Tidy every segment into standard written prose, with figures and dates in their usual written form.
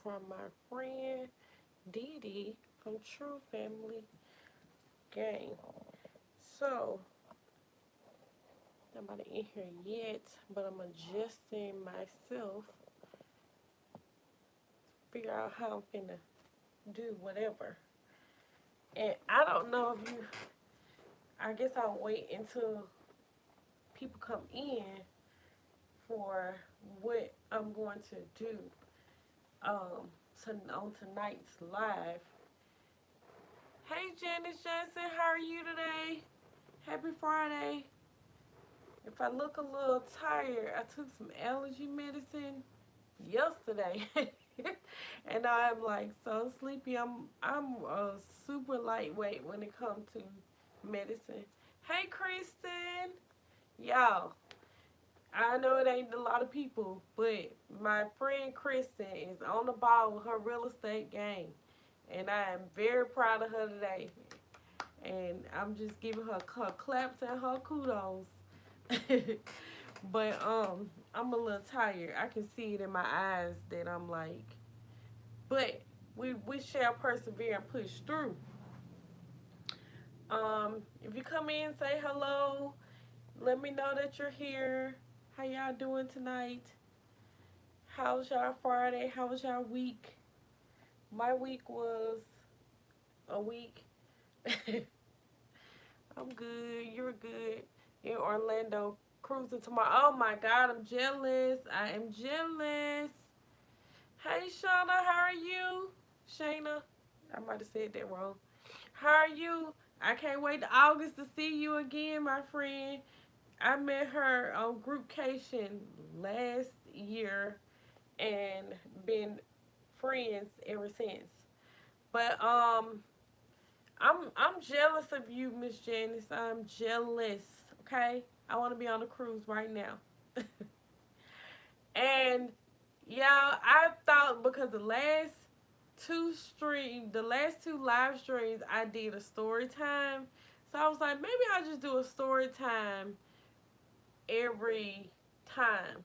from my friend Dee Dee from True Family Gang. So, nobody in here yet, but I'm adjusting myself, figure out how I'm finna do whatever. And I don't know if you, I guess I'll wait until people come in for what I'm going to do on tonight's live. Hey Janice Johnson, how are you today? Happy Friday. If I look a little tired, I took some allergy medicine yesterday. And I'm like so sleepy. I'm super lightweight when it comes to medicine. Hey Kristen. Y'all, I know it ain't a lot of people, but my friend Kristen is on the ball with her real estate game. And I am very proud of her today. And I'm just giving her claps and her kudos. But I'm a little tired. I can see it in my eyes that I'm like, but we shall persevere and push through. If you come in, say hello. Let me know that you're here. How y'all doing tonight? How was y'all Friday? How was y'all week? My week was a week. I'm good. You're good. In Orlando, cruising tomorrow. Oh my God, I'm jealous. I am jealous. Hey Shauna, how are you? Shayna, I might have said that wrong. How are you? I can't wait to August to see you again, my friend. I met her on Groupcation last year and been friends ever since. But I'm jealous of you, Miss Janice. I'm jealous. Okay, I want to be on a cruise right now. And yeah, I thought because the last two live streams, I did a story time. So I was like, maybe I'll just do a story time every time.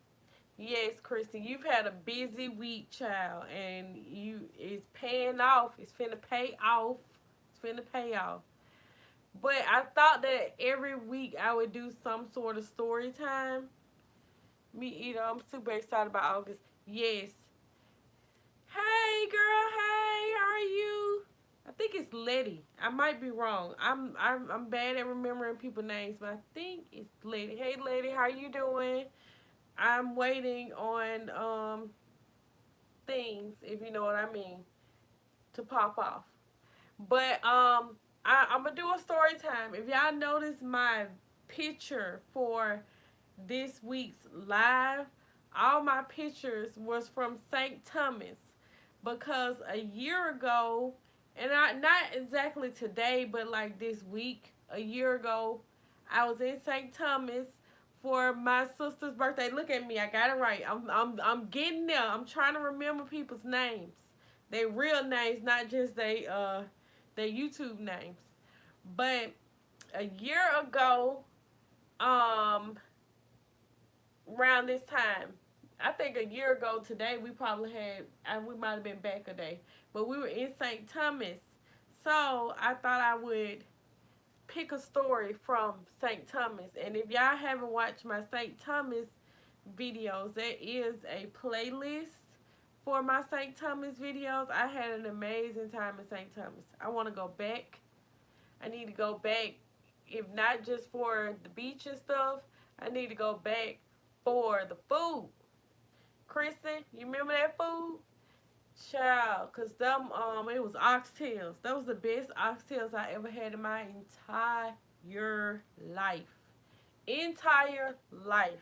Yes, Kristen, you've had a busy week, child, and it's paying off. It's finna pay off. It's finna pay off. But I thought that every week I would do some sort of story time. I'm super excited about August. Yes. Hey, girl. Hey, how are you? I think it's Letty. I might be wrong. I'm bad at remembering people's names, but I think it's Letty. Hey, Letty, how you doing? I'm waiting on things, if you know what I mean, to pop off. But I'm gonna do a story time. If y'all notice my picture for this week's live, all my pictures was from St. Thomas because a year ago, and not exactly today, but like this week, a year ago, I was in St. Thomas for my sister's birthday. Look at me, I got it right. I'm getting there. I'm trying to remember people's names, their real names, not just their YouTube names. But a year ago, um, around this time, I think a year ago today, we probably we might have been back a day, but we were in St. Thomas. So I thought I would pick a story from St. Thomas. And if y'all haven't watched my St. Thomas videos, there is a playlist for my St. Thomas videos. I had an amazing time in St. Thomas. I want to go back. I need to go back, if not just for the beach and stuff, I need to go back for the food. Kristen, you remember that food? Child, cause it was oxtails. That was the best oxtails I ever had in my entire life. Entire life.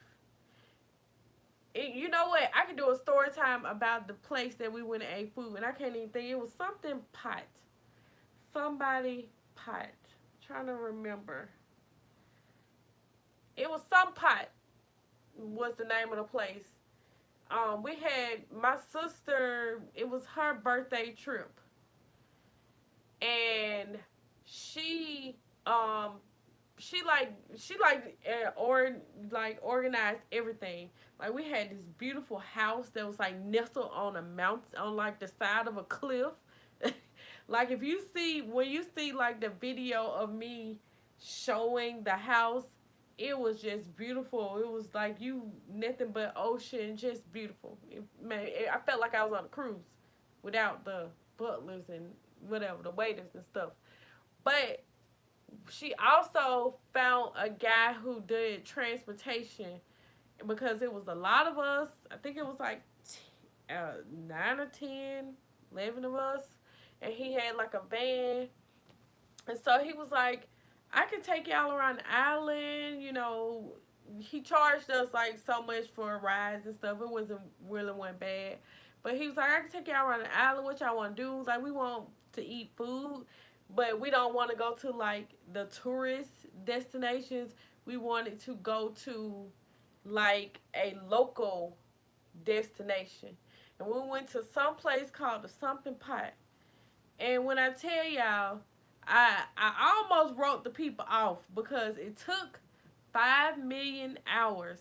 You know what? I could do a story time about the place that we went and ate food, and I can't even think. It was something pot. Somebody pot. I'm trying to remember. It was some pot. Was the name of the place. We had my sister. It was her birthday trip, and she she organized everything. Like we had this beautiful house that was like nestled on a mountain on like the side of a cliff. Like if you see when you see like the video of me showing the house, it was just beautiful. It was like you nothing but ocean, just beautiful. I felt like I was on a cruise without the butlers and whatever the waiters and stuff. But she also found a guy who did transportation because it was a lot of us. I think it was like 9 or 10, 11 of us. And he had like a van. And so he was like, I can take y'all around the island. You know, he charged us like so much for rides and stuff. It wasn't really one bad. But he was like, I can take y'all around the island. What y'all want to do? He was like, we want to eat food, but we don't want to go to like the tourist destinations. We wanted to go to like a local destination. And we went to some place called the Something Pot. And when I tell y'all, I almost wrote the people off because it took 5 million hours.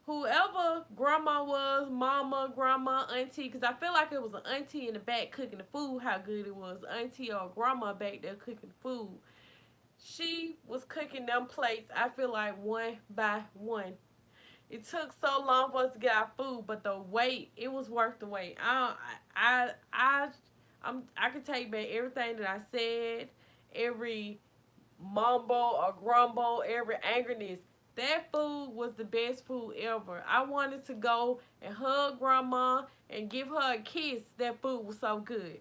Whoever grandma was, mama, grandma, auntie, because I feel like it was an auntie in the back cooking the food, how good it was. Auntie or grandma back there cooking the food. She was cooking them plates, I feel like one by one. It took so long for us to get our food, but the wait, it was worth the wait. I can take back everything that I said, every mumble or grumble, every angerness. That food was the best food ever. I wanted to go and hug grandma and give her a kiss. That food was so good.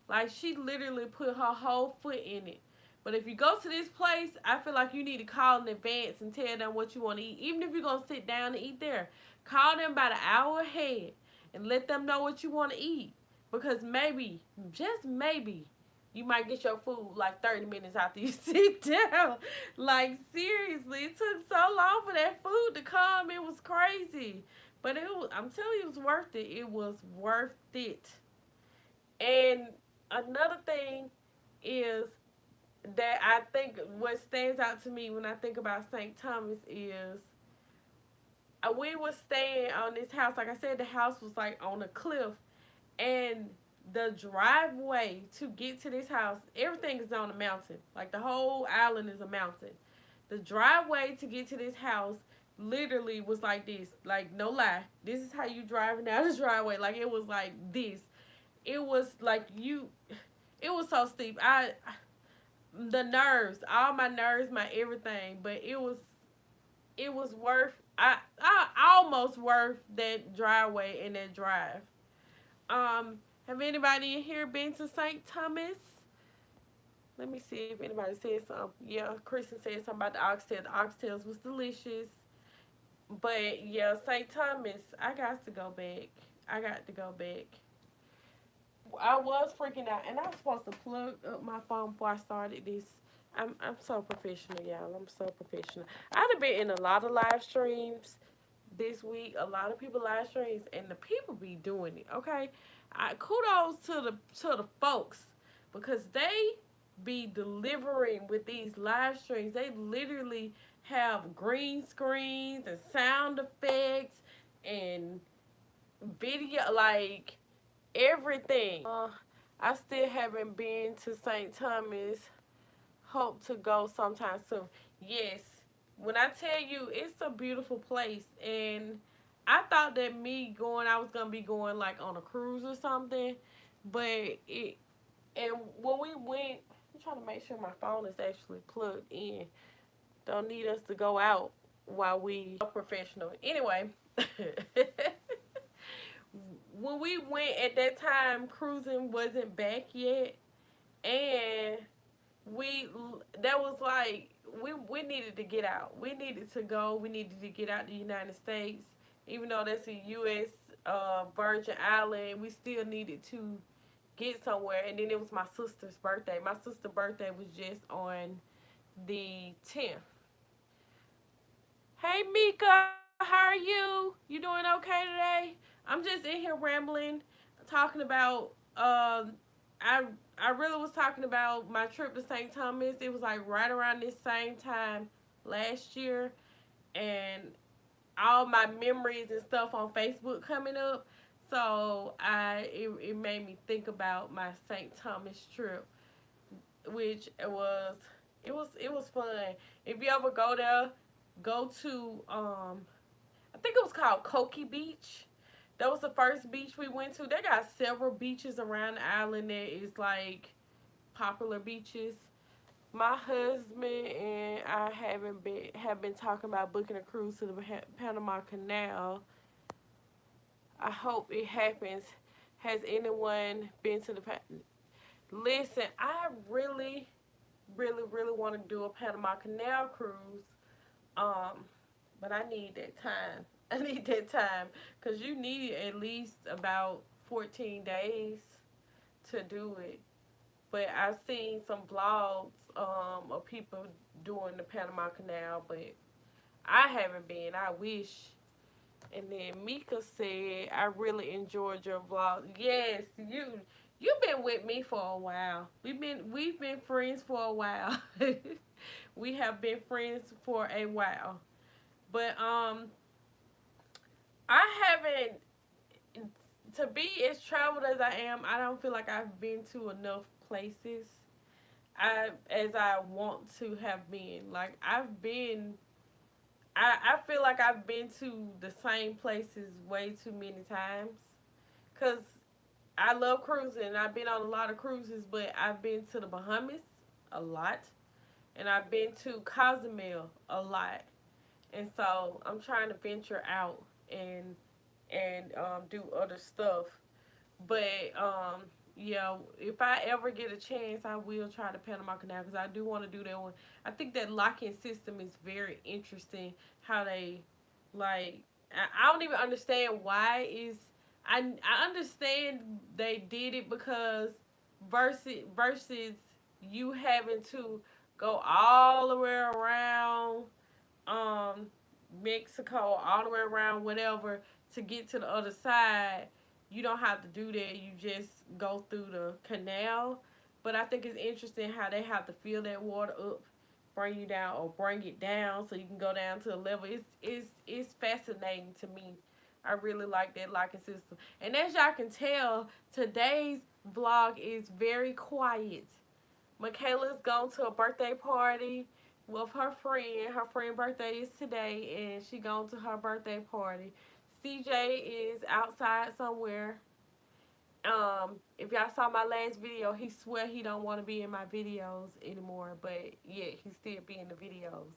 Like she literally put her whole foot in it. But if you go to this place, I feel like you need to call in advance and tell them what you want to eat. Even if you're going to sit down and eat there, call them about an hour ahead and let them know what you want to eat. Because maybe, just maybe, you might get your food like 30 minutes after you sit down. Like, seriously, it took so long for that food to come. It was crazy. But I'm telling you, it was worth it. It was worth it. And another thing is that I think what stands out to me when I think about St. Thomas is we were staying on this house. Like I said, the house was like on a cliff. And the driveway to get to this house, everything is on a mountain. Like the whole island is a mountain. The driveway to get to this house literally was like this. Like no lie. This is how you driving down the driveway. Like it was like this. It was like it was so steep. The nerves, all my nerves, my everything, but it was worth I almost worth that driveway and that drive. Have anybody in here been to St. Thomas? Let me see if anybody said something. Yeah, Kristen said something about the oxtail. The oxtails was delicious. But yeah, St. Thomas, I got to go back. I got to go back. I was freaking out, and I was supposed to plug up my phone before I started this. I'm so professional, y'all. I'm so professional. I've been in a lot of live streams this week. A lot of people live streams, and the people be doing it. Okay, kudos to the folks because they be delivering with these live streams. They literally have green screens and sound effects and video like everything. I still haven't been to St. Thomas. Hope to go sometime soon. Yes, when I tell you it's a beautiful place, and I thought that I was gonna be going like on a cruise or something, but and when we went, I'm trying to make sure my phone is actually plugged in. Don't need us to go out while we are professional. Anyway, when we went at that time, cruising wasn't back yet, and we that was like we needed to get out. We needed to go. We needed to get out the United States, even though that's a U.S. Virgin Island. We still needed to get somewhere. And then it was my sister's birthday. My sister's birthday was just on the 10th. Hey Mika, how are you? You doing okay today? I'm just in here rambling, talking about I really was talking about my trip to St. Thomas. It was like right around this same time last year, and all my memories and stuff on Facebook coming up. So it made me think about my St. Thomas trip, which it was fun. If you ever go there, go to I think it was called Koki Beach. That was the first beach we went to. They got several beaches around the island that is like popular beaches. My husband and I have been talking about booking a cruise to the Panama Canal. I hope it happens. Has anyone been to the Listen, I really, really, really want to do a Panama Canal cruise. Um, but I need that time. I need that time because you need at least about 14 days to do it. But I've seen some vlogs of people doing the Panama Canal, but I haven't been. I wish. And then Mika said, "I really enjoyed your vlog." Yes, you've been with me for a while. We've been friends for a while. We have been friends for a while. But I haven't, to be as traveled as I am, I don't feel like I've been to enough places as I want to have been. Like I feel like I've been to the same places way too many times. Cause I love cruising. I've been on a lot of cruises, but I've been to the Bahamas a lot, and I've been to Cozumel a lot. And so I'm trying to venture out and do other stuff. But yeah, if I ever get a chance, I will try the Panama Canal because I do want to do that one. I think that locking system is very interesting. How they like, I don't even understand why is I understand they did it because versus you having to go all the way around um Mexico, all the way around whatever to get to the other side. You don't have to do that. You just go through the canal. But I think it's interesting how they have to fill that water up, bring you down, or bring it down so you can go down to a level. It's fascinating to me. I really like that locking system. And as y'all can tell, today's vlog is very quiet. Michaela's gone to a birthday party with her friend. Her friend's birthday is today, and she gone to her birthday party. CJ is outside somewhere. If y'all saw my last video, he swear he don't want to be in my videos anymore, but yeah, he still be in the videos.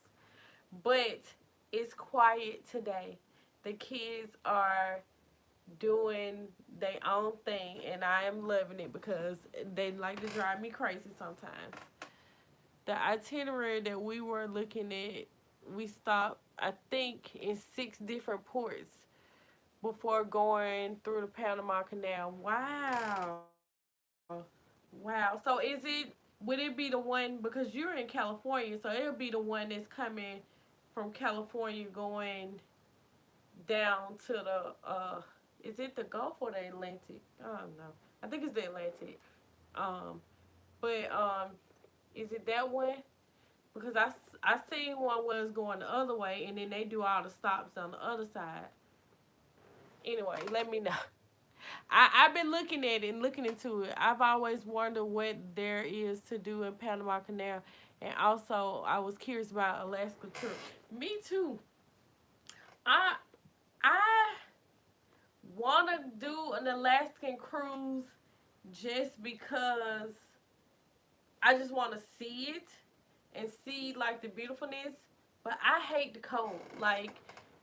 But it's quiet today. The kids are doing their own thing, and I am loving it because they like to drive me crazy sometimes. The itinerary that we were looking at, we stopped, I think, in 6 different ports before going through the Panama Canal. Wow. Wow. So would it be the one, because you're in California, so it'll be the one that's coming from California going down to the, is it the Gulf or the Atlantic? I don't know. I think it's the Atlantic. Um, but is it that one? Because I seen one was going the other way, and then they do all the stops on the other side. Anyway, let me know. I've been looking at it and looking into it. I've always wondered what there is to do in Panama Canal, and also I was curious about Alaska trip. Me too. I I want to do an Alaskan cruise just because I just want to see it and see like the beautifulness. But I hate the cold. Like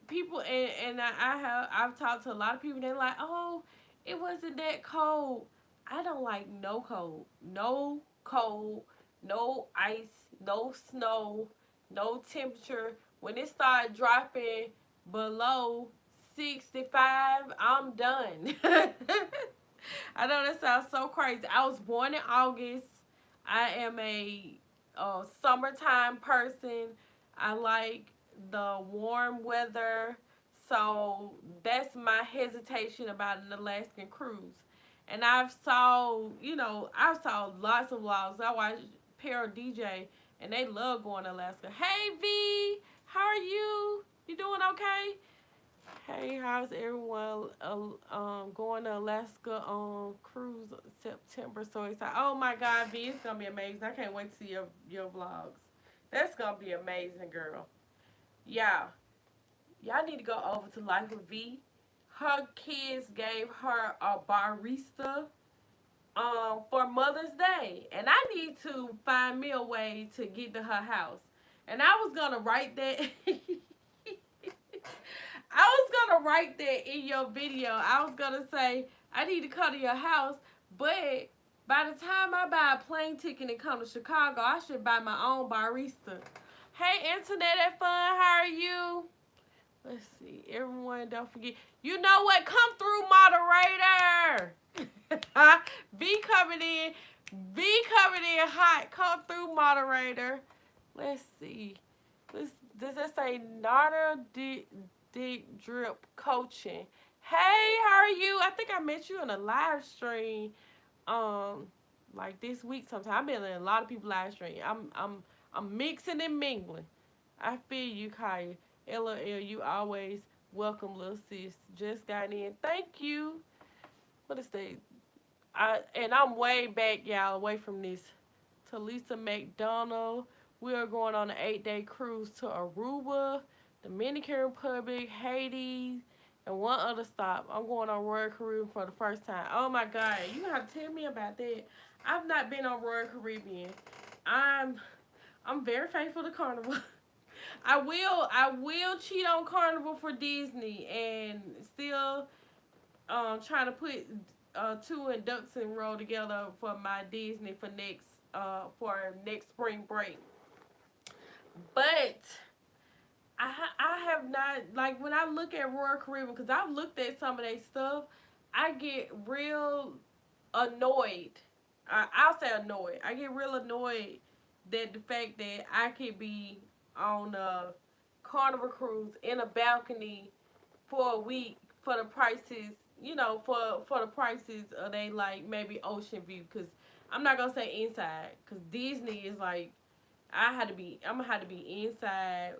people I've talked to a lot of people. They're like, oh, it wasn't that cold. I don't like no cold, no cold, no ice, no snow, no temperature. When it started dropping below 65, I'm done. I know that sounds so crazy. I was born in August. I am a summertime person. I like the warm weather. So that's my hesitation about an Alaskan cruise. And I've saw lots of vlogs. I watched Pero DJ, and they love going to Alaska. Hey V, how are you? You doing okay? Hey, how's everyone going to Alaska on cruise September? So excited. Oh my God, V, it's going to be amazing. I can't wait to see your vlogs. That's going to be amazing, girl. Yeah. Y'all need to go over to Life with V. Her kids gave her a barista for Mother's Day. And I need to find me a way to get to her house. And I was going to write that. I was gonna write that in your video. I was gonna say I need to come to your house, but by the time I buy a plane ticket and come to Chicago, I should buy my own barista. Hey, Internet at Fun, how are you? Let's see. Everyone, don't forget. You know what? Come through, moderator. Be coming in. Be coming in hot. Come through, moderator. Let's see. Does it say Nada Dick Drip Coaching? Hey, how are you? I think I met you in a live stream, like this week sometime. I've been in a lot of people live stream. I'm mixing and mingling. I feel you, Kaya. LOL, you always welcome, little sis. Just got in. Thank you. What is that? And I'm way back, y'all, away from this. To Lisa McDonald. We are going on an 8-day cruise to Aruba, Dominican Republic, Haiti, and one other stop. I'm going on Royal Caribbean for the first time. Oh my God, you have to tell me about that. I've not been on Royal Caribbean. I'm very faithful to Carnival. I will cheat on Carnival for Disney and still trying to put two ducks in a row together for my Disney for next spring break. But I have not, like, when I look at Royal Caribbean, because I've looked at some of their stuff, I get real annoyed. I'll say annoyed. I get real annoyed that the fact that I could be on a Carnival cruise in a balcony for a week for the prices, for the prices of they, like, maybe ocean view. Because I'm not gonna say inside, because Disney is like, I'm gonna have to be inside,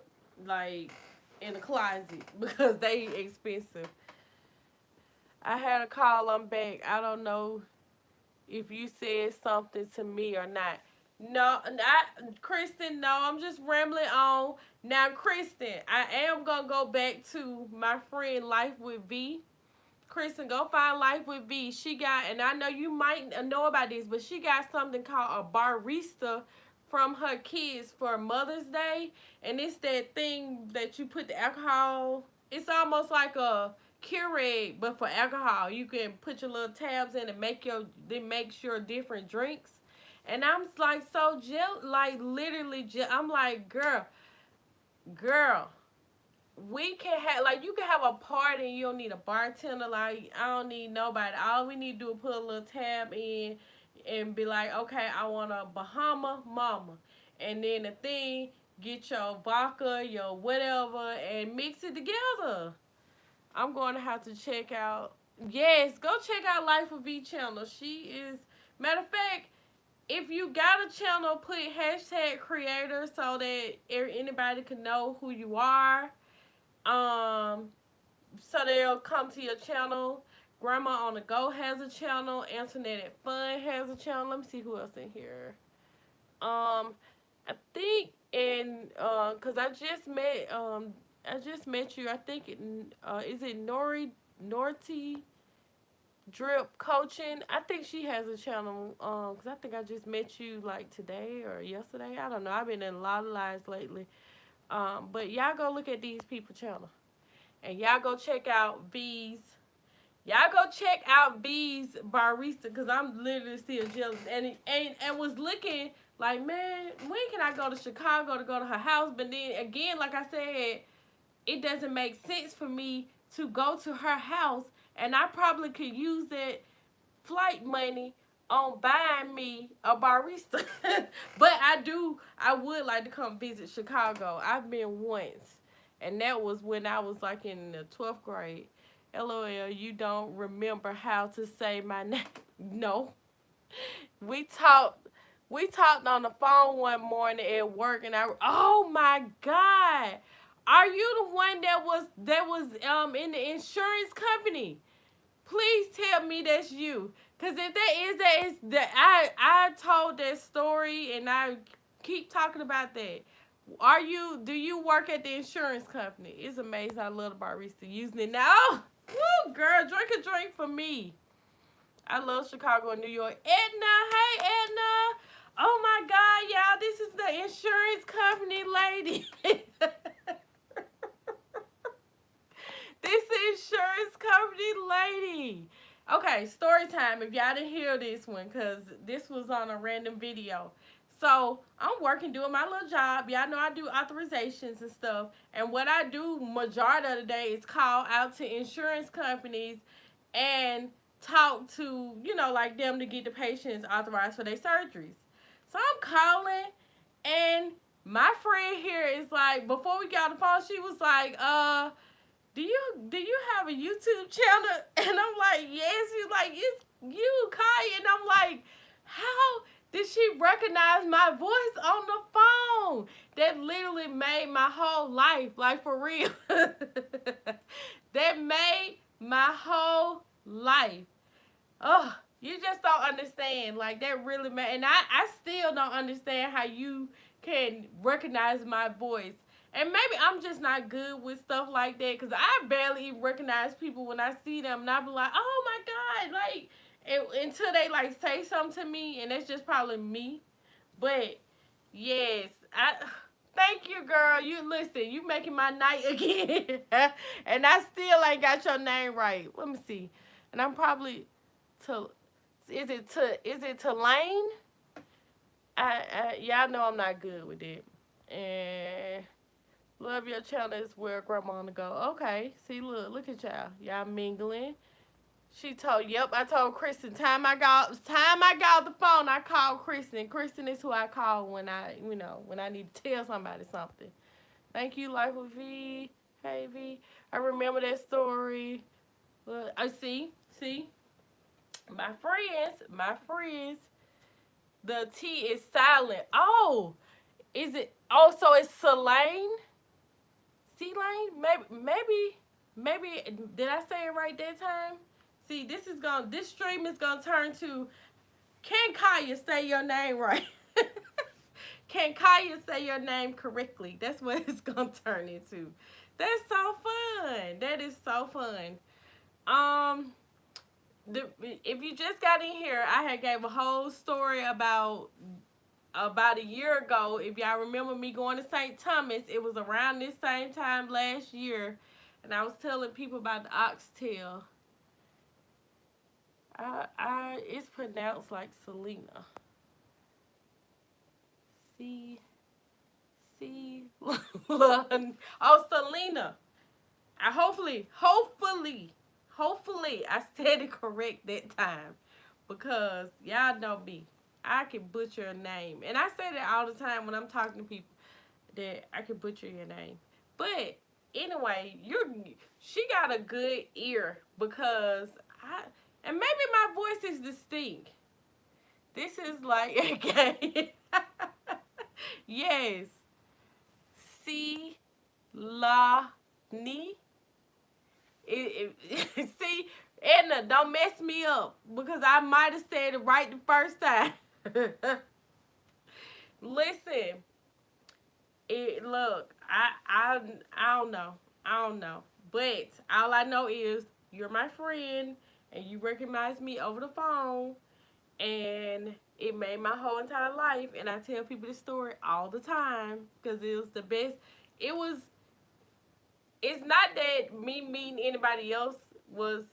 like, in the closet, because they expensive. I had a call, I'm back. I don't know if you said something to me or not. No, Kristen, no, I'm just rambling on. Now, Kristen, I am going to go back to my friend Life with V. Kristen, go find Life with V. She got, and I know you might know about this, but she got something called a barista from her kids for Mother's Day. And it's that thing that you put the alcohol. It's almost like a Keurig, but for alcohol. You can put your little tabs in and make your different drinks. And I'm like so jealous, like literally, I'm like, girl, we can have, like, you can have a party and you don't need a bartender. Like, I don't need nobody. All we need to do is put a little tab in and be like, okay, I want a Bahama Mama. And then the thing, get your vodka, your whatever, and mix it together. I'm going to have to check out, yes, go check out Life of V channel. She is, matter of fact, if you got a channel, put #creator so that anybody can know who you are. So they'll come to your channel. Grandma on the Go has a channel. Internet at Fun has a channel. Let me see who else in here. I think cause I just met you. I think is it Norty Drip Coaching. I think she has a channel. Cause I think I just met you like today or yesterday. I don't know. I've been in a lot of lives lately. But y'all go look at these people channel. And y'all go check out V's. Y'all go check out V's barista, because I'm literally still jealous. And was looking like, man, when can I go to Chicago to go to her house? But then again, like I said, it doesn't make sense for me to go to her house, and I probably could use that flight money on buying me a barista. But I would like to come visit Chicago. I've been once, and that was when I was like in the 12th grade. LOL, you don't remember how to say my name? No. We talked We talked on the phone one morning at work, and oh my God, are you the one that was in the insurance company? Please tell me that's you. Cause if that is that, it's that I told that story and I keep talking about that. Do you work at the insurance company? It's amazing. I love the barista using it now. Woo, girl, drink a drink for me. I love Chicago and New York. Edna, hey Edna. Oh my God, y'all, this is the insurance company lady. This insurance company lady. Okay, story time. If y'all didn't hear this one, because this was on a random video. So I'm working, doing my little job. Y'all know I do authorizations and stuff. And what I do majority of the day is call out to insurance companies and talk to, like them to get the patients authorized for their surgeries. So I'm calling, and my friend here is like, before we got on the phone, she was like, do you have a YouTube channel? And I'm like, yes. She's like, it's you, Kaya. And I'm like, how did she recognize my voice on the phone? That literally made my whole life, like for real. That made my whole life. Oh, you just don't understand. Like, that really made, and I still don't understand how you can recognize my voice. And maybe I'm just not good with stuff like that, because I barely even recognize people when I see them. And I be like, oh my God. Like, until they, like, say something to me. And that's just probably me. But, yes. Thank you, girl. You listen. You making my night again. And I still ain't got your name right. Let me see. And I'm probably to. Is it Tulane? Y'all know I'm not good with it. And love your channel is where grandma wanna go. Okay, see, look at y'all. Y'all mingling. I told Kristen, time I got the phone, I called Kristen. Kristen is who I call when when I need to tell somebody something. Thank you, Life with V. Hey, V. I remember that story. I see, my friends, the T is silent. Oh, is it? Oh, so it's Selene? C-Lane? Maybe, did I say it right that time? See, this stream is gonna turn to, can Kaya say your name right? Can Kaya say your name correctly? That's what it's gonna turn into. That's so fun. That is so fun. Um, if you just got in here, I had gave a whole story about a year ago. If y'all remember me going to St. Thomas, it was around this same time last year, and I was telling people about the oxtail. It's pronounced like Selena. C, C, oh, Selena. I hopefully, I said it correct that time, because y'all know me. I can butcher a name, and I say that all the time when I'm talking to people, that I can butcher your name. But anyway, she got a good ear, because and maybe my voice is distinct. This is like, okay. Yes. C la ni. See, Edna, don't mess me up, because I might have said it right the first time. Listen, look, I don't know. I don't know. But all I know is you're my friend, and you recognize me over the phone, and it made my whole entire life. And I tell people this story all the time, because it was the best. It was. It's not that me meeting anybody else was,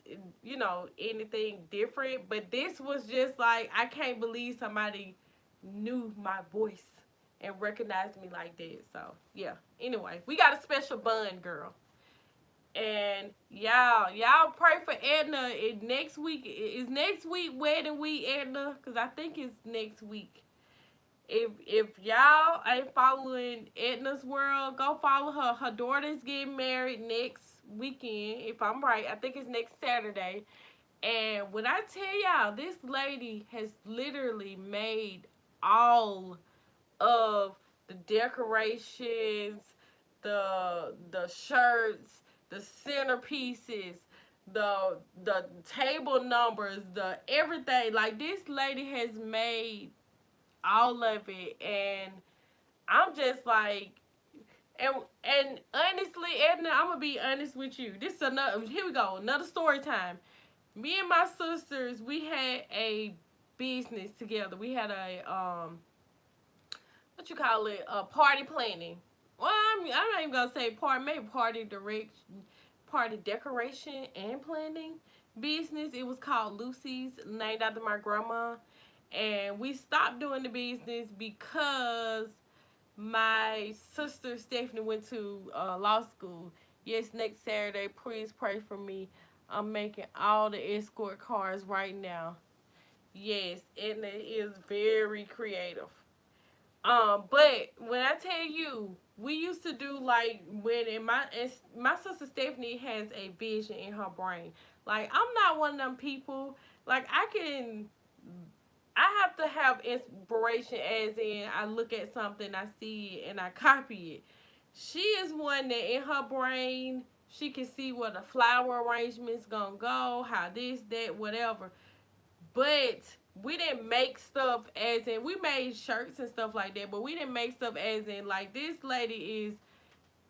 anything different, but this was just like, I can't believe somebody knew my voice and recognized me like that. So yeah. Anyway, we got a special bond, girl. And y'all pray for Edna. Next week is next week wedding week, Edna, because I think it's next week. If y'all ain't following Edna's world, go follow her. Her daughter's getting married next weekend, if I'm right. I think it's next Saturday. And when I tell y'all, this lady has literally made all of the decorations, the shirts, the centerpieces, the table numbers, the everything. Like this lady has made all of it, and I'm just like, and honestly, Edna, I'm gonna be honest with you. This is another. Here we go, another story time. Me and my sisters, we had a business together. We had a what you call it, party planning. Well, I'm not even gonna say party, maybe party decoration and planning business. It was called Lucy's, named after my grandma, and we stopped doing the business because my sister Stephanie went to law school. Yes, next Saturday. Please pray for me. I'm making all the escort cars right now. Yes, and it is very creative. But when I tell you, we used to do like when my sister Stephanie has a vision in her brain. Like I'm not one of them people. Like I have to have inspiration, as in I look at something, I see it, and I copy it. She is one that in her brain she can see where the flower arrangement's gonna go, how this, that, whatever. But we didn't make stuff as in we made shirts and stuff like that, but we didn't make stuff as in like this lady is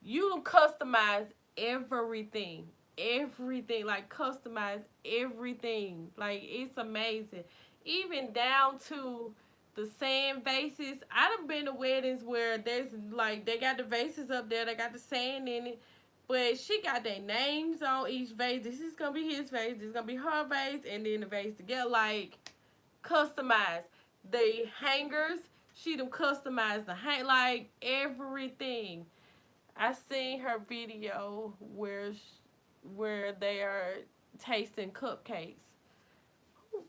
you customize everything. Everything. Like customize everything. Like it's amazing. Even down to the sand vases. I done been to weddings where there's like they got the vases up there, they got the sand in it. But she got their names on each vase. This is gonna be his vase, this is gonna be her vase, and then the vase together. Like customized. The hangers, she done customized the like everything. I seen her video where they are tasting cupcakes.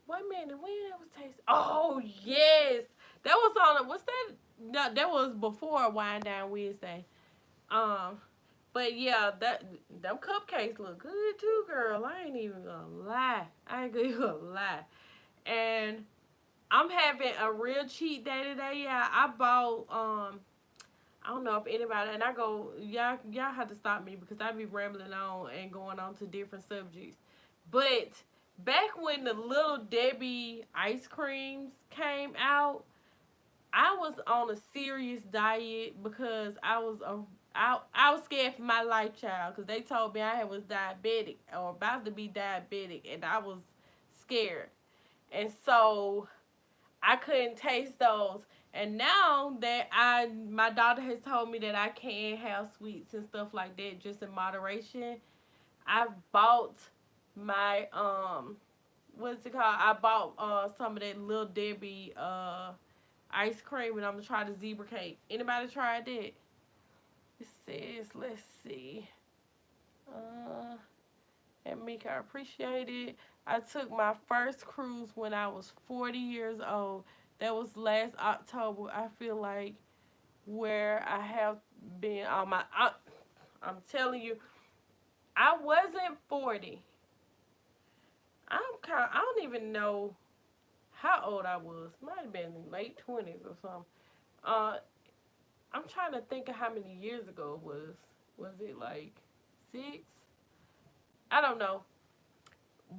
Wait a minute, when that was tasting? Oh yes, that was on. What's that? No, that was before Wine Down Wednesday. Um, but yeah, that them cupcakes look good too, girl. I ain't even gonna lie. I ain't even gonna lie. And I'm having a real cheat day today. Yeah, I bought I don't know if anybody, and I go, y'all have to stop me because I be rambling on and going on to different subjects. But back when the Little Debbie ice creams came out, I was on a serious diet because I was scared for my life, child, because they told me I was diabetic or about to be diabetic, and I was scared. And so I couldn't taste those. And now that my daughter has told me that I can have sweets and stuff like that just in moderation, I've bought my what's it called? I bought some of that Little Debbie ice cream, and I'm gonna try the zebra cake. Anybody tried that? It says, let's see. Uh and Mika, I appreciate it. I took my first cruise when I was 40 years old. That was last October. I feel like where I have been on my. I'm telling you, I wasn't 40. I don't even know how old I was. Might have been late 20s or something. Uh, I'm trying to think of how many years ago it was. Was it like 6? I don't know.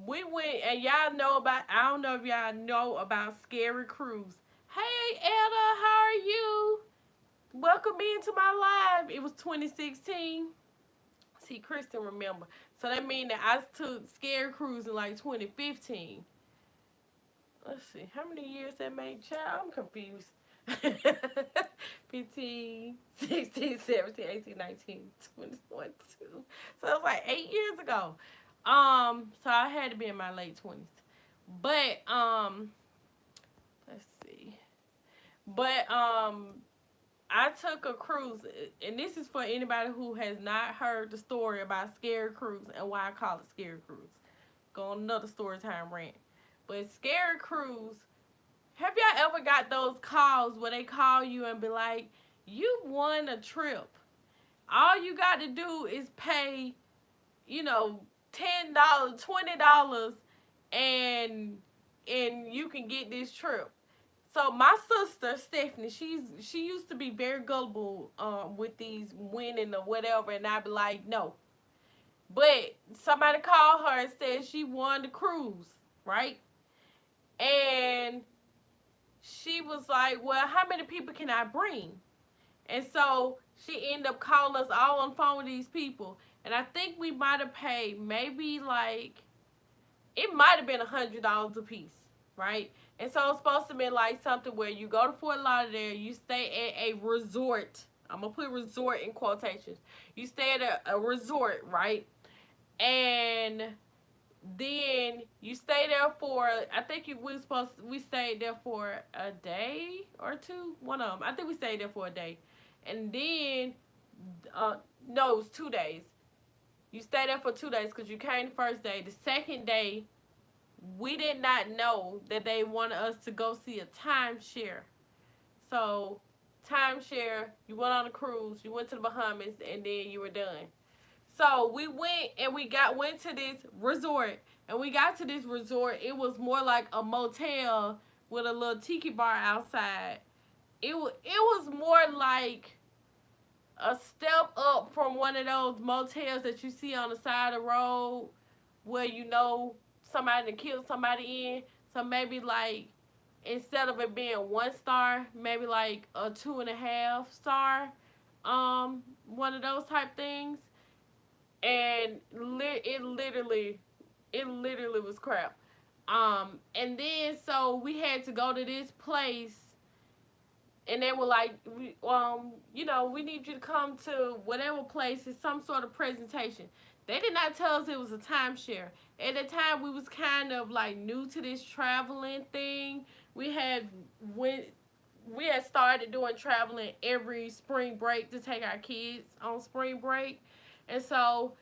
We went, and y'all know about, I don't know if y'all know about Scary Cruise. Hey Etta, how are you? Welcome into my live. It was 2016. See, Kristen remember. So that means that I took Scary Cruise in like 2015. Let's see, how many years that made? Child, I'm confused. 15, 16, 17, 18, 19, 20, 22. So it was like 8 years ago. So I had to be in my late 20s. But let's see. But I took a cruise, and this is for anybody who has not heard the story about Scary Cruise and why I call it Scary Cruise. Go on another story time rant. But Scary Cruise, have y'all ever got those calls where they call you and be like, you won a trip. All you got to do is pay, $10, $20, and you can get this trip. So my sister Stephanie, she used to be very gullible with these winning or whatever, and I'd be like, no. But somebody called her and said she won the cruise, right? And she was like, well, how many people can I bring? And so she ended up calling us all on the phone with these people. And I think we might have paid maybe like, it might have been $100 a piece, right? And so it's supposed to be like something where you go to Fort Lauderdale, you stay at a resort. I'm going to put resort in quotations. You stay at a resort, right? And then you stay there for, I think we stayed there for a day or two, one of them. I think we stayed there for a day. And then, no, it was 2 days. You stay there for 2 days because you came the first day. The second day, we did not know that they wanted us to go see a timeshare. So, timeshare, you went on a cruise, you went to the Bahamas, and then you were done. So we went and went to this resort, and we got to this resort. It was more like a motel with a little tiki bar outside. It was more like a step up from one of those motels that you see on the side of the road where you know somebody that killed somebody in. So maybe like instead of it being 1 star, maybe like a 2.5 star, one of those type things. And it literally was crap. And then so we had to go to this place, and they were like, we need you to come to whatever place. It's some sort of presentation. They did not tell us it was a timeshare. At the time, we was kind of like new to this traveling thing. We had went. We had started doing traveling every spring break to take our kids on spring break. And so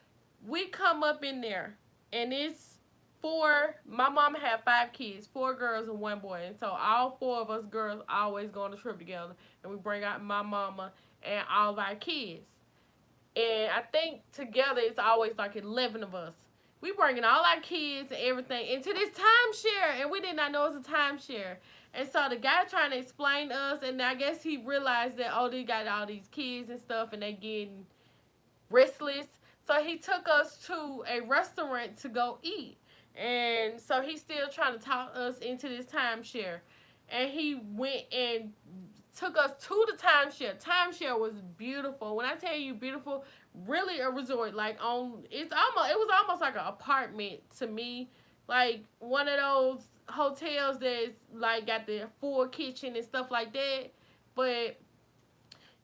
we come up in there, and it's my mom had 5 kids, 4 girls and 1 boy. And so all 4 of us girls always go on a trip together, and we bring out my mama and all of our kids. And I think together it's always like 11 of us. We bringing all our kids and everything into this timeshare, and we did not know it was a timeshare. And so the guy trying to explain to us, and I guess he realized that, oh, they got all these kids and stuff, and they getting restless. So he took us to a restaurant to go eat. And so he's still trying to talk us into this timeshare. And he went and took us to the timeshare. Timeshare was beautiful. When I tell you beautiful, really a resort. Like it was almost like an apartment to me. Like one of those hotels that's like got the full kitchen and stuff like that. But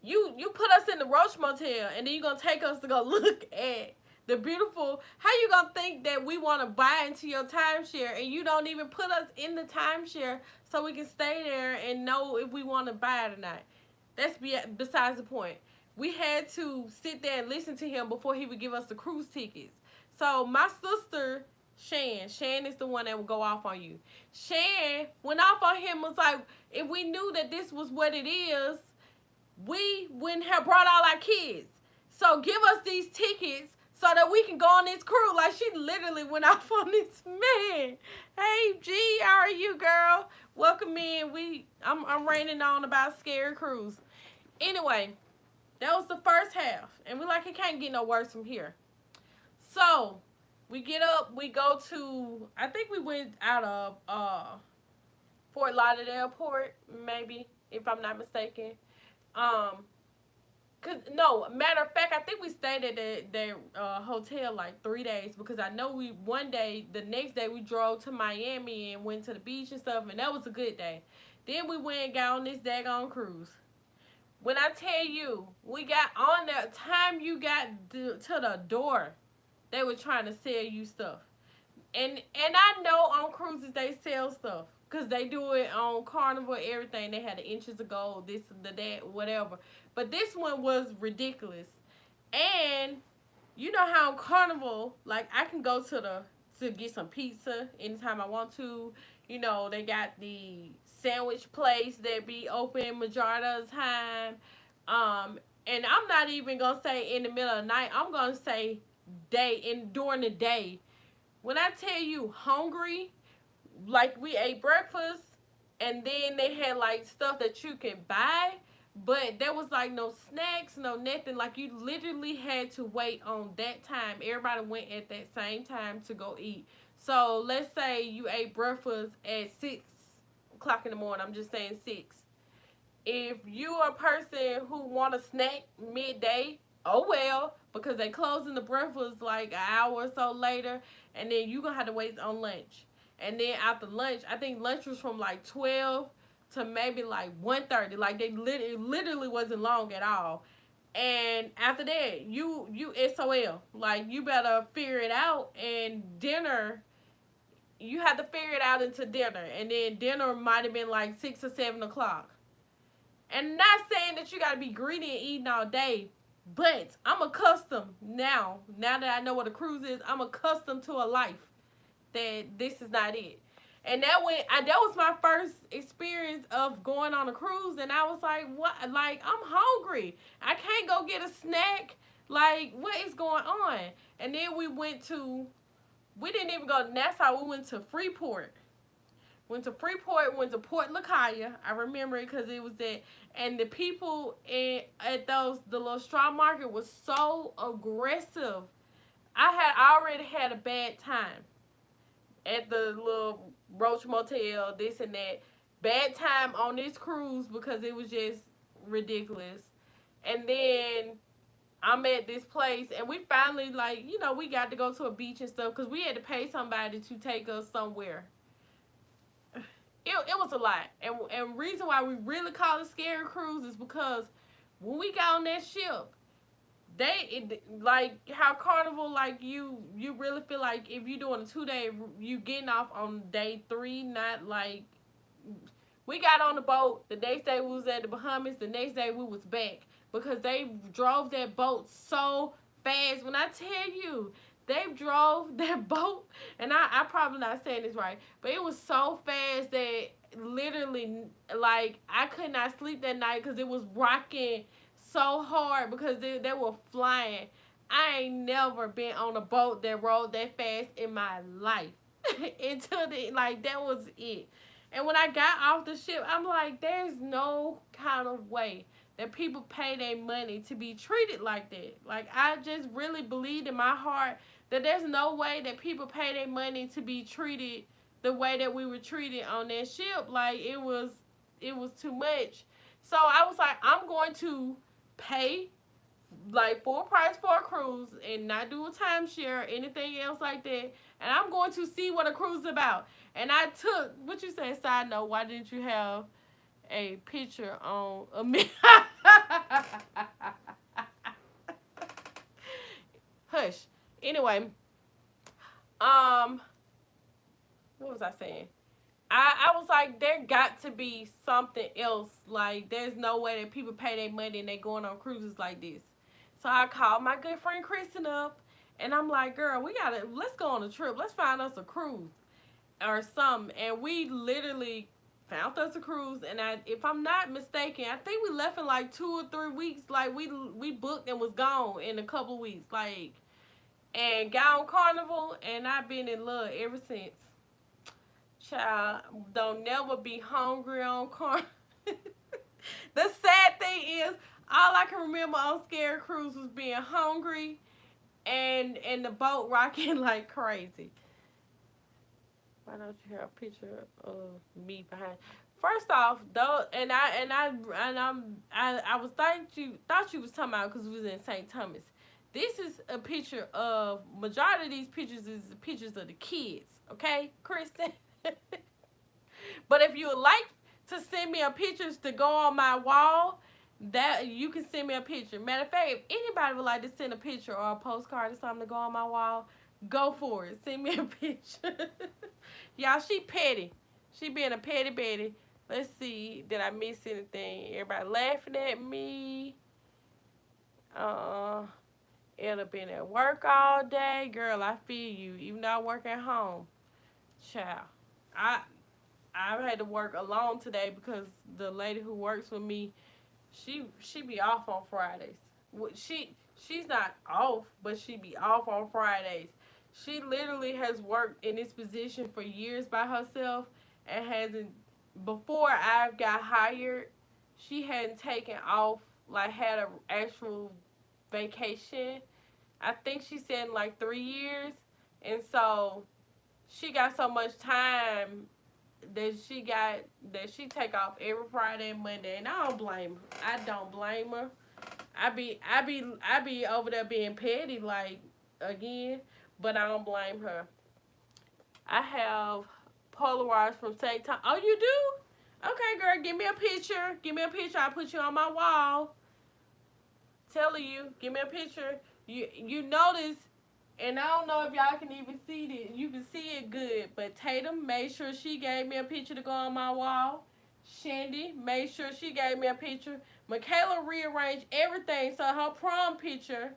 you put us in the Roach Motel, and then you're going to take us to go look at the beautiful. How you going to think that we want to buy into your timeshare, and you don't even put us in the timeshare so we can stay there and know if we want to buy it or not? That's besides the point. We had to sit there and listen to him before he would give us the cruise tickets. So my sister, Shan is the one that would go off on you. Shan went off on him, was like, if we knew that this was what it is, we wouldn't have brought all our kids. So give us these tickets so that we can go on this cruise. Like, she literally went off on this man. Hey, G, how are you, girl? Welcome in. I'm raining on about Scary Cruise. Anyway, that was the first half. And we're like, it can't get no worse from here. So, we get up, we go to, I think we went out of Fort Lauderdale Port, maybe, if I'm not mistaken. No, matter of fact, I think we stayed at the hotel like 3 days, because I know the next day we drove to Miami and went to the beach and stuff, and that was a good day. Then we went and got on this daggone cruise. When I tell you, we got on the time you got to the door, they were trying to sell you stuff. And I know on cruises they sell stuff, because they do it on Carnival, everything. They had the inches of gold, this, that, whatever. But this one was ridiculous. And you know how on Carnival, like, I can go to get some pizza anytime I want to. You know, they got the sandwich place that be open majority of the time. And I'm not even going to say in the middle of the night. I'm going to say during the day. When I tell you hungry, like, we ate breakfast, and then they had like stuff that you can buy, but there was like no snacks, no nothing. Like you literally had to wait on that time. Everybody went at that same time to go eat. So let's say you ate breakfast at 6 o'clock in the morning. I'm just saying 6. If you are a person who want a snack midday, oh well, because they closing the breakfast like an hour or so later, and then you gonna have to wait on lunch. And then after lunch, I think lunch was from like 12 to maybe like 1:30. Like they literally wasn't long at all. And after that, you SOL. Like you better figure it out. And dinner, you have to figure it out into dinner. And then dinner might have been like 6 or 7 o'clock. And not saying that you gotta be greedy and eating all day, but I'm accustomed now. Now that I know what a cruise is, I'm accustomed to a life that this is not it. And that was my first experience of going on a cruise, and I was like, what? Like I'm hungry. I can't go get a snack. Like what is going on? And then we didn't even go to Nassau. We went to Freeport. Went to Port Lacaya. I remember it because it was there. And the people at the little straw market was so aggressive. I had already had a bad time at the little Roach Motel, this and that. Bad time on this cruise because it was just ridiculous. And then I'm at this place, and we finally, like, we got to go to a beach and stuff because we had to pay somebody to take us somewhere. It was a lot. And reason why we really call it Scary Cruise is because when we got on that ship, like how Carnival, like you really feel like if you're doing a 2 day, you getting off on day 3, not like we got on the boat. The next day we was at the Bahamas. The next day we was back because they drove that boat so fast. When I tell you, they drove that boat, and I probably not saying this right, but it was so fast that literally, like, I could not sleep that night because it was rocking so hard because they were flying. I ain't never been on a boat that rode that fast in my life until like that was it. And when I got off the ship, I'm like, there's no kind of way that people pay their money to be treated like that. Like I just really believed in my heart that there's no way that people pay their money to be treated the way that we were treated on that ship. Like it was too much. So I was like, I'm going to pay like full price for a cruise and not do a timeshare or anything else like that. And I'm going to see what a cruise is about. And I took, what you say, side note, why didn't you have a picture on a me? Hush. Anyway, what was I saying? I was like, there got to be something else. Like, there's no way that people pay their money and they going on cruises like this. So I called my good friend Kristen up, and I'm like, girl, let's go on a trip. Let's find us a cruise or something. And we literally found us a cruise, and if I'm not mistaken, I think we left in like 2 or 3 weeks. Like, we booked and was gone in a couple of weeks. Like, and got on Carnival, and I've been in love ever since. Child, don't never be hungry on Carnival. The sad thing is, all I can remember on Scary Cruise was being hungry and the boat rocking like crazy. Why don't you have a picture of me behind? First off, though, I was thought you was talking about because we was in St. Thomas. This is a picture of majority of these pictures is pictures of the kids. Okay, Kristen. But if you would like to send me a pictures to go on my wall, that you can send me a picture. Matter of fact, if anybody would like to send a picture or a postcard or something to go on my wall, go for it. Send me a picture. Y'all, she petty. She being a petty Betty. Let's see. Did I miss anything? Everybody laughing at me. It'll been at work all day. Girl, I feel you. Even though I work at home. Child. I had to work alone today because the lady who works with me, she be off on Fridays. She's not off, but she be off on Fridays. She literally has worked in this position for years by herself and hasn't before I got hired, she hadn't taken off, like had a actual vacation. I think she said in like 3 years, and so she got so much time that she take off every Friday and Monday, and I don't blame her. I don't blame her. I be over there being petty like again, but I don't blame her. I have Polaroids from St. Time. Oh, you do? Okay, girl, give me a picture. Give me a picture. I'll put you on my wall. Telling you, give me a picture. You notice, and I don't know if y'all can even see it. You can see it good, but Tatum made sure she gave me a picture to go on my wall. Shandy made sure she gave me a picture. Michaela rearranged everything so her prom picture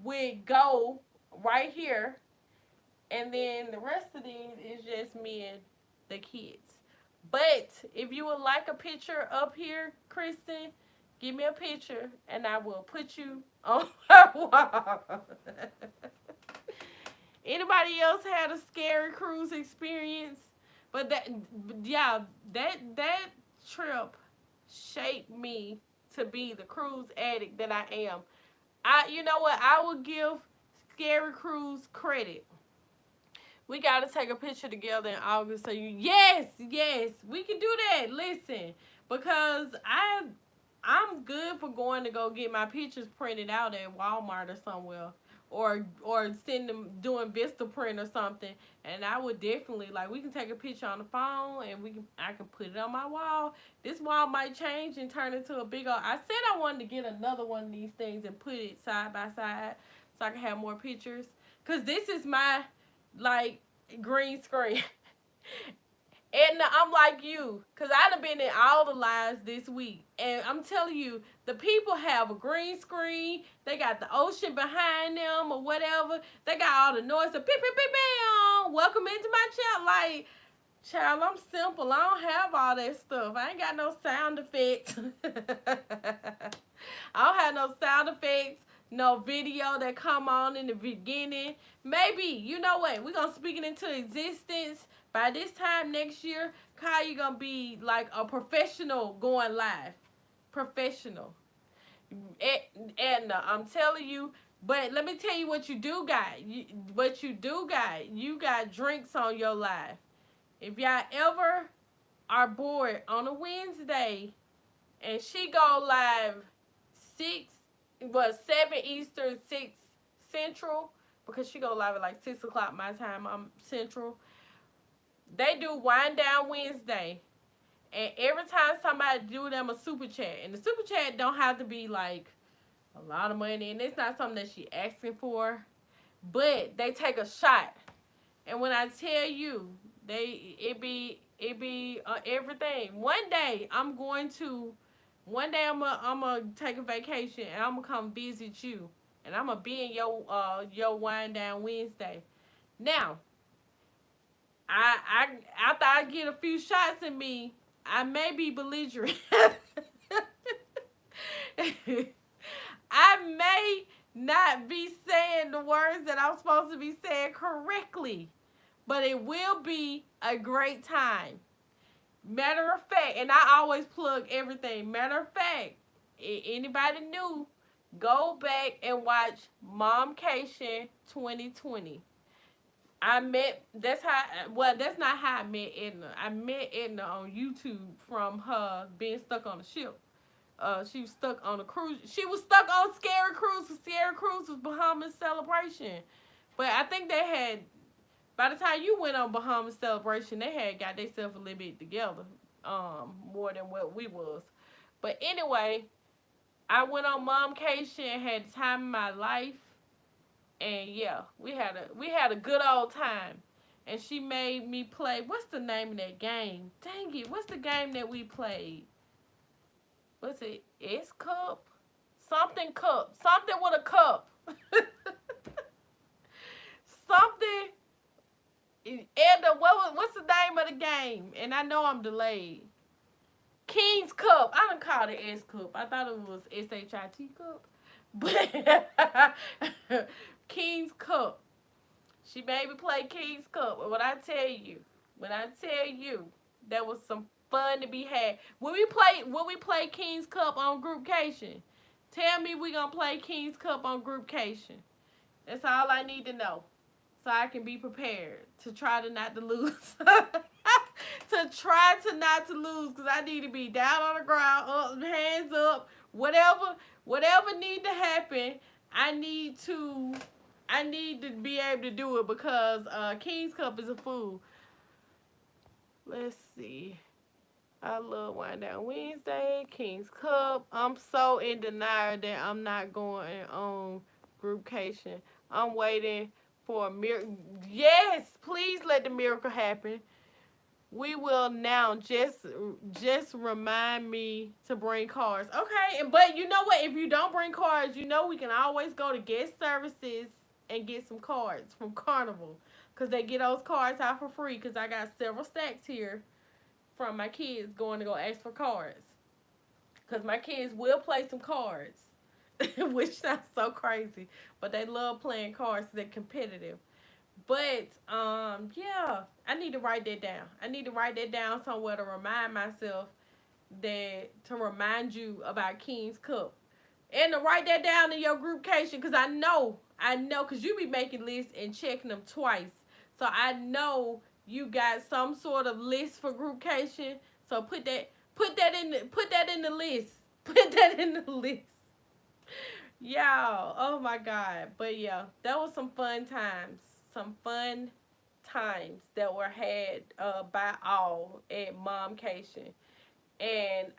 would go right here, and then the rest of these is just me and the kids. But if you would like a picture up here, Kristen, give me a picture and I will put you on my wall. Anybody else had a scary cruise experience? But that trip shaped me to be the cruise addict that I am. You know what? I will give Scary Cruise credit. We gotta take a picture together in August. So yes, we can do that. Listen, because I'm good for going to go get my pictures printed out at Walmart or somewhere, or send them doing VistaPrint or something. And I would definitely like we can take a picture on the phone and I can put it on my wall. This wall might change and turn into a big old. I said I wanted to get another one of these things and put it side by side so I can have more pictures. Cause this is my like green screen. And I'm like you, because I done been in all the lives this week. And I'm telling you, the people have a green screen. They got the ocean behind them or whatever. They got all the noise. Beep, beep, beep, beep. Welcome into my chat. Like, child, I'm simple. I don't have all that stuff. I ain't got no sound effects. I don't have no sound effects, no video that come on in the beginning. Maybe, you know what? We're going to speak it into existence. By this time next year, Kyle, you're going to be like a professional going live. Professional. And I'm telling you, but let me tell you what you do got. You got drinks on your live. If y'all ever are bored on a Wednesday and she go live 7 Eastern, 6 Central, because she go live at like 6 o'clock my time, I'm Central. They do Wind Down Wednesday. And every time somebody do them a super chat, and the super chat don't have to be like a lot of money, and it's not something that she asking for, but they take a shot. And when I tell you, it be everything. One day I'm gonna take a vacation and I'm gonna come visit you, and I'm gonna be in your Wind Down Wednesday. Now, I after I get a few shots in me, I may be belligerent. I may not be saying the words that I'm supposed to be saying correctly, but it will be a great time. Matter of fact, and I always plug everything. Matter of fact, anybody new, go back and watch Momcation 2020. That's not how I met Edna. I met Edna on YouTube from her being stuck on a ship. She was stuck on a cruise. She was stuck on Scary Cruise. Scary Cruise was Bahamas Celebration. But I think they had, by the time you went on Bahamas Celebration, they had got themselves a little bit together. More than what we was. But anyway, I went on Momcation, had the time of my life. And yeah, we had a good old time. And she made me play. What's the name of that game? Dang it! What's the game that we played? What's it? S cup? Something cup. Something with a cup. Something. And what's the name of the game? And I know I'm delayed. King's Cup. I don't call it S cup. I thought it was SHIT cup. But King's Cup. She made me play King's Cup. When I tell you, there was some fun to be had. Will we play King's Cup on Groupcation? Tell me we gonna play King's Cup on Groupcation. That's all I need to know. So I can be prepared to try to not to lose. To try to not to lose, because I need to be down on the ground, up, hands up, whatever need to happen. I need to be able to do it because King's Cup is a fool. Let's see. I love Wind Down Wednesday, King's Cup. I'm so in denial that I'm not going on Groupcation. I'm waiting for a miracle. Yes, please let the miracle happen. We will now just remind me to bring cards. Okay, but you know what? If you don't bring cards, you know we can always go to guest services and get some cards from Carnival. Because they get those cards out for free. Because I got several stacks here from my kids going to go ask for cards. Because my kids will play some cards. Which sounds so crazy. But they love playing cards. They're competitive. But yeah, I need to write that down. I need to write that down somewhere to remind myself that to remind you about King's Cup. And to write that down in your groupcation because I know because you be making lists and checking them twice. So I know you got some sort of list for groupcation. So put that in the list. Put that in the list. Y'all, oh my God. But yeah, that was some fun times. Some fun times that were had by all at Momcation. And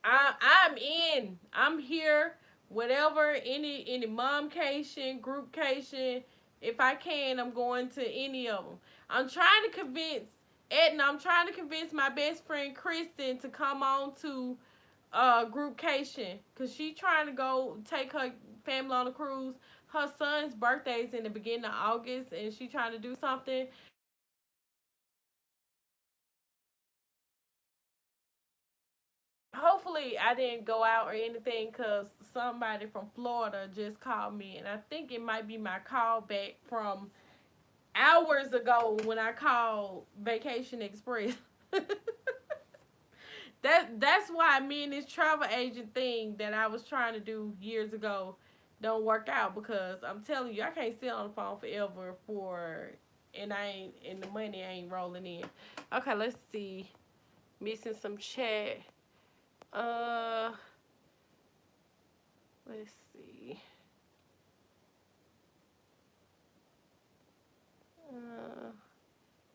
I'm in. I'm here. Whatever, any Momcation, Groupcation. If I can, I'm going to any of them. I'm trying to convince Edna, I'm trying to convince my best friend Kristen to come on to Groupcation, because she trying to go take her family on a cruise. Her son's birthday is in the beginning of August, and she trying to do something. Hopefully I didn't go out or anything, because somebody from Florida just called me, and I think it might be my call back from hours ago when I called Vacation Express. That's why me and this travel agent thing that I was trying to do years ago don't work out, because I'm telling you I can't sit on the phone forever for and the money ain't rolling in. Okay, let's see. Missing some chat. Uh let's see. Uh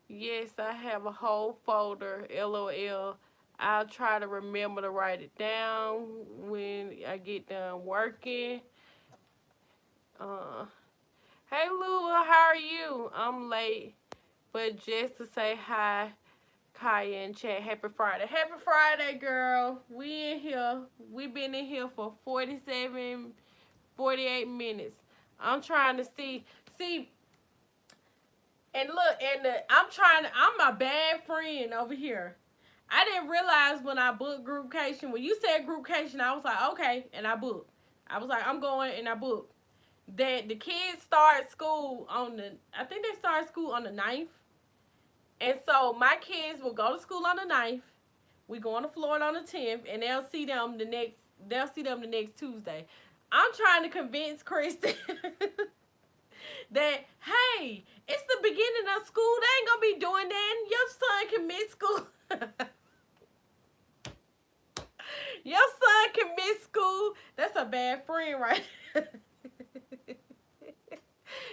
yes, I have a whole folder. LOL. I'll try to remember to write it down when I get done working. Uh, hey Lula, how are you? I'm late, but just to say hi, Kaya and chat. Happy Friday. Happy Friday, girl. We in here. We been in here for 47, 48 minutes. I'm trying to see, and look, I'm a bad friend over here. I didn't realize when I booked Groupcation, when you said Groupcation, I was like, okay, and I booked. I was like, I'm going, and I booked. That the kids start school on I think they start school on the 9th. And so my kids will go to school on the 9th. We going to Florida on the 10th, and they'll see them the next Tuesday. I'm trying to convince Kristen that, hey, it's the beginning of school. They ain't gonna be doing that. Your son can miss school. Your son can miss school. That's a bad friend, right?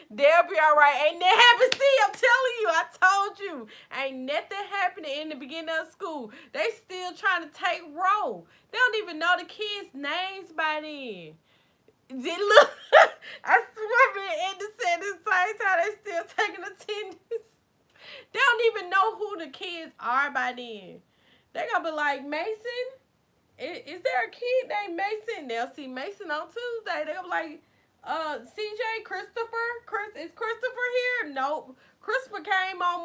They'll be all right. Ain't nothing happened. See, I'm telling you. I told you. Ain't nothing happening in the beginning of school. They still trying to take roll. They don't even know the kids' names by then. Look, I swear me and Andy said at the same time they still taking attendance. They don't even know who the kids are by then. They gonna be like, Mason? Is there a kid named Mason? They'll see Mason on Tuesday. They'll be like, CJ, is Christopher here? Nope. Christopher came on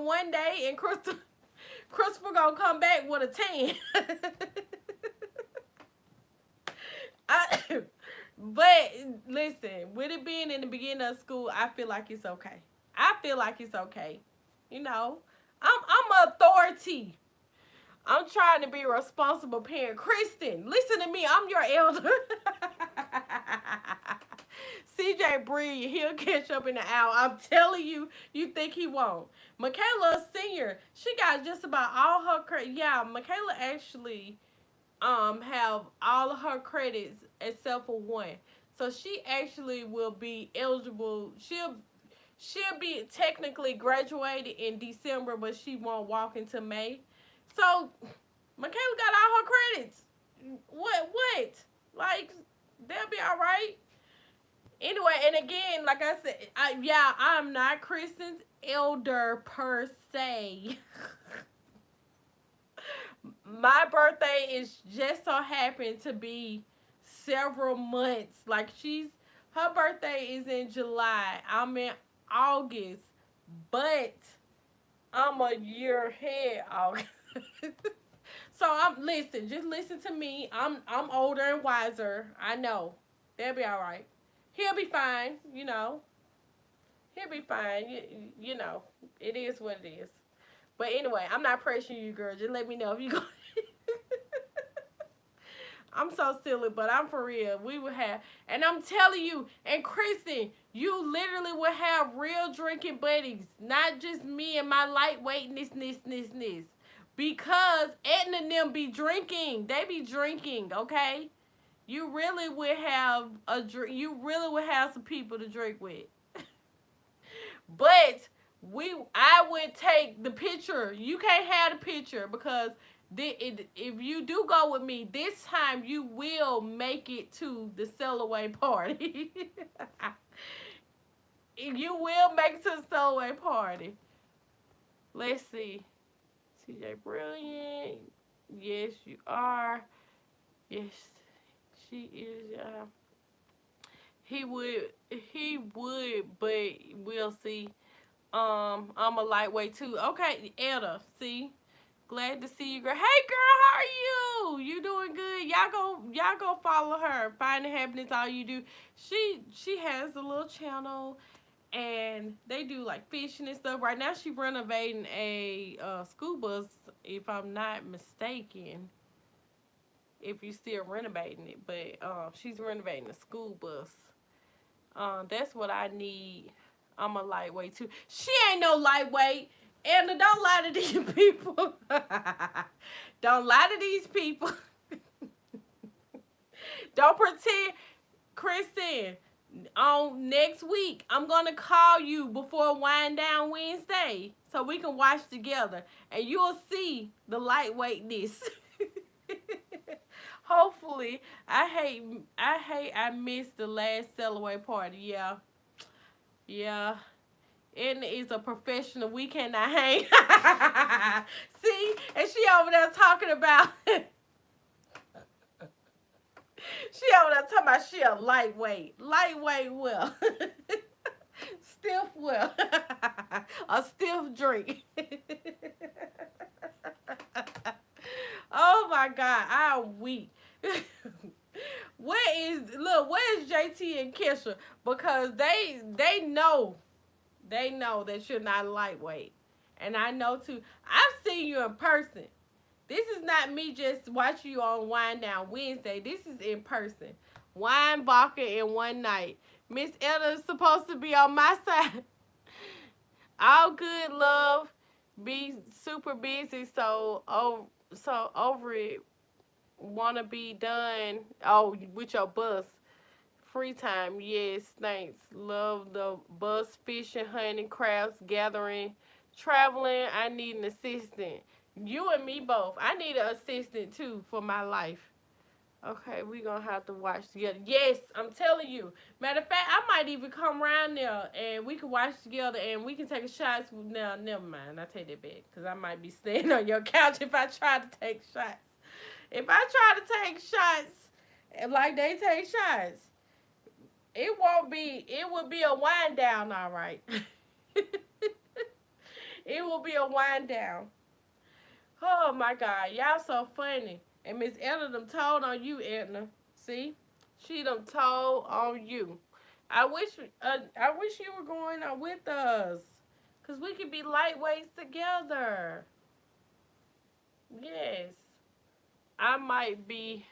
one day, and Christopher gonna come back with a 10. But listen, with it being in the beginning of school, I feel like it's okay. I feel like it's okay. You know, I'm authority. I'm trying to be a responsible parent. Kristen, listen to me. I'm your elder. CJ brilliant. He'll catch up in the hour. I'm telling you, you think he won't. Michaela, a senior, she got just about all her credit. Yeah, Michaela actually have all of her credits except for one. So she actually will be eligible. She'll be technically graduated in December, but she won't walk into May. So Michaela got all her credits. What? Like, they'll be all right. Anyway, and again, like I said, yeah, I'm not Kristen's elder per se. My birthday is just so happened to be several months. Like her birthday is in July. I'm in August, but I'm a year ahead. August. So just listen to me. I'm older and wiser. I know. They'll be all right. He'll be fine, you know. He'll be fine. You know. It is what it is. But anyway, I'm not pressuring you, girl. Just let me know if you go. I'm so silly, but I'm for real. We would have, and I'm telling you, and Kristen, you literally would have real drinking buddies, not just me and my lightweightness. Because Edna and them be drinking. They be drinking, okay? You really would have you really would have some people to drink with. But I would take the picture. You can't have the picture because if you do go with me this time, you will make it to the sell away party. You will make it to the sell away party. Let's see. CJ Brilliant. Yes, you are. Yes, she is. He would, but we'll see. I'm a lightweight too. Okay, Etta, see? Glad to see you, girl. Hey girl, how are you? You doing good? Y'all go follow her. Finding happiness, all you do. She has a little channel and they do like fishing and stuff. Right now she's renovating a school bus, if I'm not mistaken. If you still renovating it, but she's renovating a school bus. That's what I need. I'm a lightweight too. She ain't no lightweight. And don't lie to these people. Don't lie to these people. Don't pretend, Kristen. On next week, I'm gonna call you before Wind Down Wednesday so we can watch together, and you'll see the lightweightness. Hopefully, I missed the last Cellaway party. Yeah. Edna is a professional. We cannot hang. See? And she over there talking about she over there talking about she a lightweight. Lightweight well. Stiff well. A stiff drink. Oh my God, I'm weak. Where's JT and Kesha? Because they know that you're not lightweight. And I know too. I've seen you in person. This is not me just watching you on Wine Down Wednesday. This is in person. Wine, vodka, in one night. Miss Ella's supposed to be on my side. All good, love. Be super busy, so over it. Wanna be done. Oh, with your bus. Free time, yes, thanks. Love the bus, fishing, hunting, crafts, gathering, traveling. I need an assistant. You and me both. I need an assistant too for my life. Okay, we gonna have to watch together. Yes, I'm telling you. Matter of fact, I might even come around there and we can watch together and we can take a shots. Now, never mind. I take that back because I might be staying on your couch if I try to take shots. If I try to take shots like they take shots, it would be a wind down, all right. It will be a wind down. Oh my God, y'all so funny. And Miss Edna done told on you, Edna. See? She done told on you. I wish you were going with us. Because we could be lightweights together. Yes. I might be,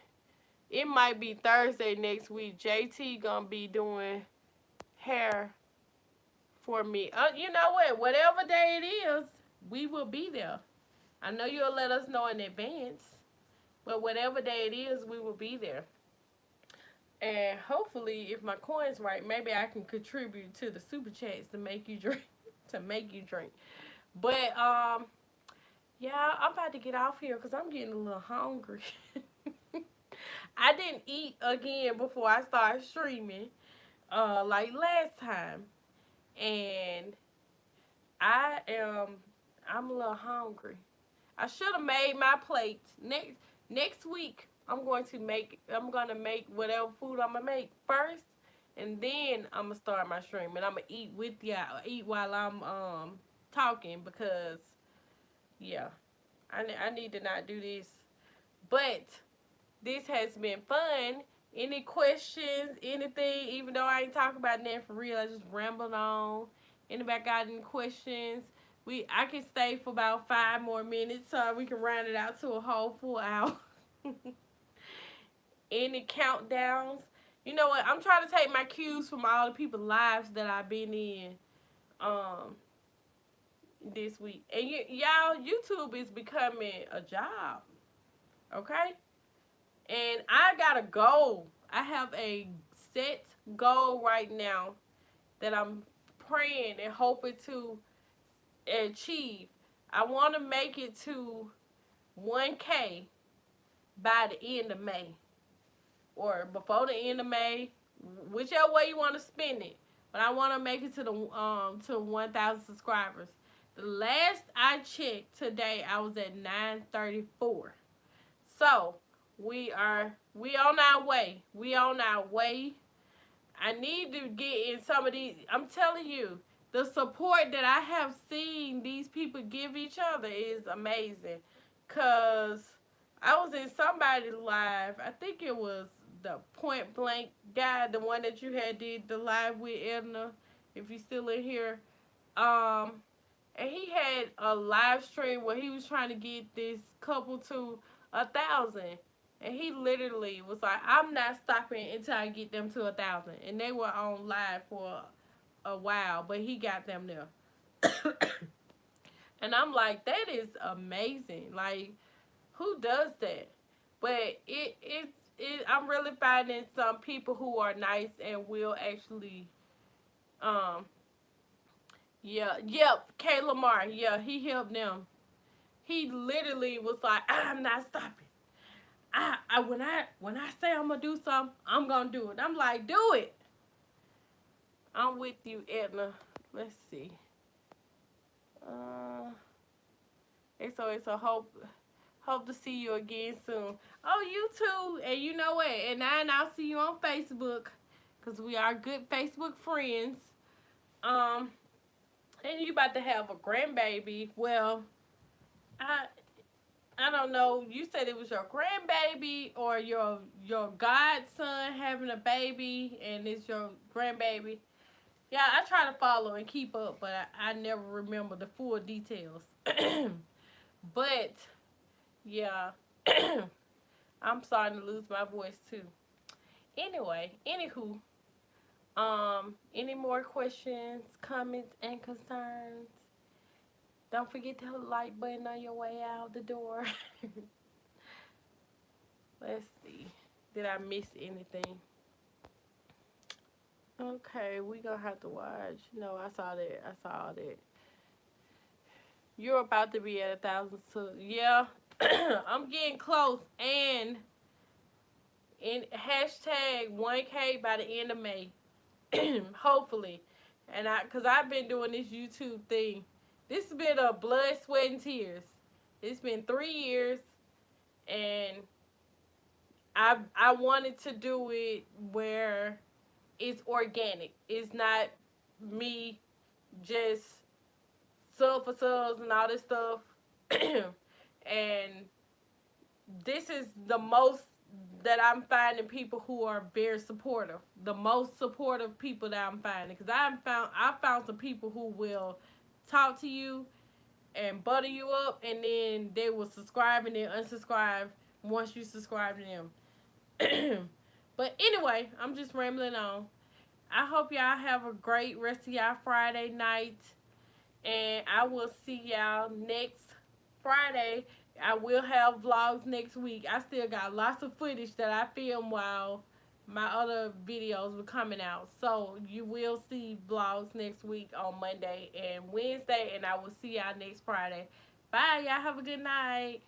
it might be Thursday next week. JT gonna be doing hair for me. You know what? Whatever day it is, we will be there. I know you'll let us know in advance, but whatever day it is, we will be there. And hopefully, if my coin's right, maybe I can contribute to the super chats to make you drink. To make you drink. But yeah, I'm about to get off here because I'm getting a little hungry. I didn't eat again before I started streaming, like last time, and I am I'm a little hungry. I should have made my plates. Next week I'm gonna make whatever food I'm gonna make first, and then I'm gonna start my stream, and I'm gonna eat with y'all, eat while I'm talking, because yeah, I need to not do this. But this has been fun. Any questions, anything, even though I ain't talking about nothing for real, I just rambled on. Anybody got any questions? I can stay for about 5 more minutes so we can round it out to a whole full hour. Any countdowns? You know what? I'm trying to take my cues from all the people's lives that I've been in um this week. And y'all, YouTube is becoming a job. Okay? And I got a goal. I have a set goal right now that I'm praying and hoping to achieve. I want to make it to 1K by the end of May, or before the end of May, whichever way you want to spend it. But I want to make it to the to 1,000 subscribers. The last I checked today, I was at 934. So we on our way. We on our way. I need to get in some of these. I'm telling you, the support that I have seen these people give each other is amazing. Cause I was in somebody's live. I think it was the Point Blank guy, the one that you had did the live with, Edna. If you're still in here, um, and he had a live stream where he was trying to get this couple to 1,000. And he literally was like, I'm not stopping until I get them to 1,000. And they were on live for a while, but he got them there. And I'm like, that is amazing. Like, who does that? But I'm really finding some people who are nice and will actually, um, yeah, yep, K. Lamar, yeah, he helped them. He literally was like, I'm not stopping. When I say I'm gonna do something, I'm gonna do it. I'm like, do it. I'm with you, Edna. Let's see. So hope to see you again soon. Oh, you too. And you know what? And I'll see you on Facebook, because we are good Facebook friends. And you about to have a grandbaby. Well, I don't know. You said it was your grandbaby or your godson having a baby, and it's your grandbaby. Yeah, I try to follow and keep up, but I never remember the full details. But yeah, I'm starting to lose my voice too. Anyway, anywho, any more questions, comments, and concerns? Don't forget to hit the like button on your way out the door. Let's see. Did I miss anything? Okay, we gonna have to watch. No, I saw that. I saw that. You're about to be at 1,000 too. Yeah, I'm getting close. And in hashtag 1K by the end of May, hopefully. And cause I've been doing this YouTube thing. This has been a blood, sweat, and tears. It's been 3 years, and I wanted to do it where it's organic. It's not me just sub for subs and all this stuff. And this is the most that I'm finding people who are very supportive. The most supportive people that I'm finding, because I found some people who will talk to you and butter you up, and then they will subscribe and then unsubscribe once you subscribe to them. But anyway, I'm just rambling on. I hope y'all have a great rest of y'all Friday night, and I will see y'all next Friday. I will have vlogs next week. I still got lots of footage that I filmed while my other videos were coming out. So you will see vlogs next week on Monday and Wednesday, and I will see y'all next Friday. Bye. Y'all have a good night.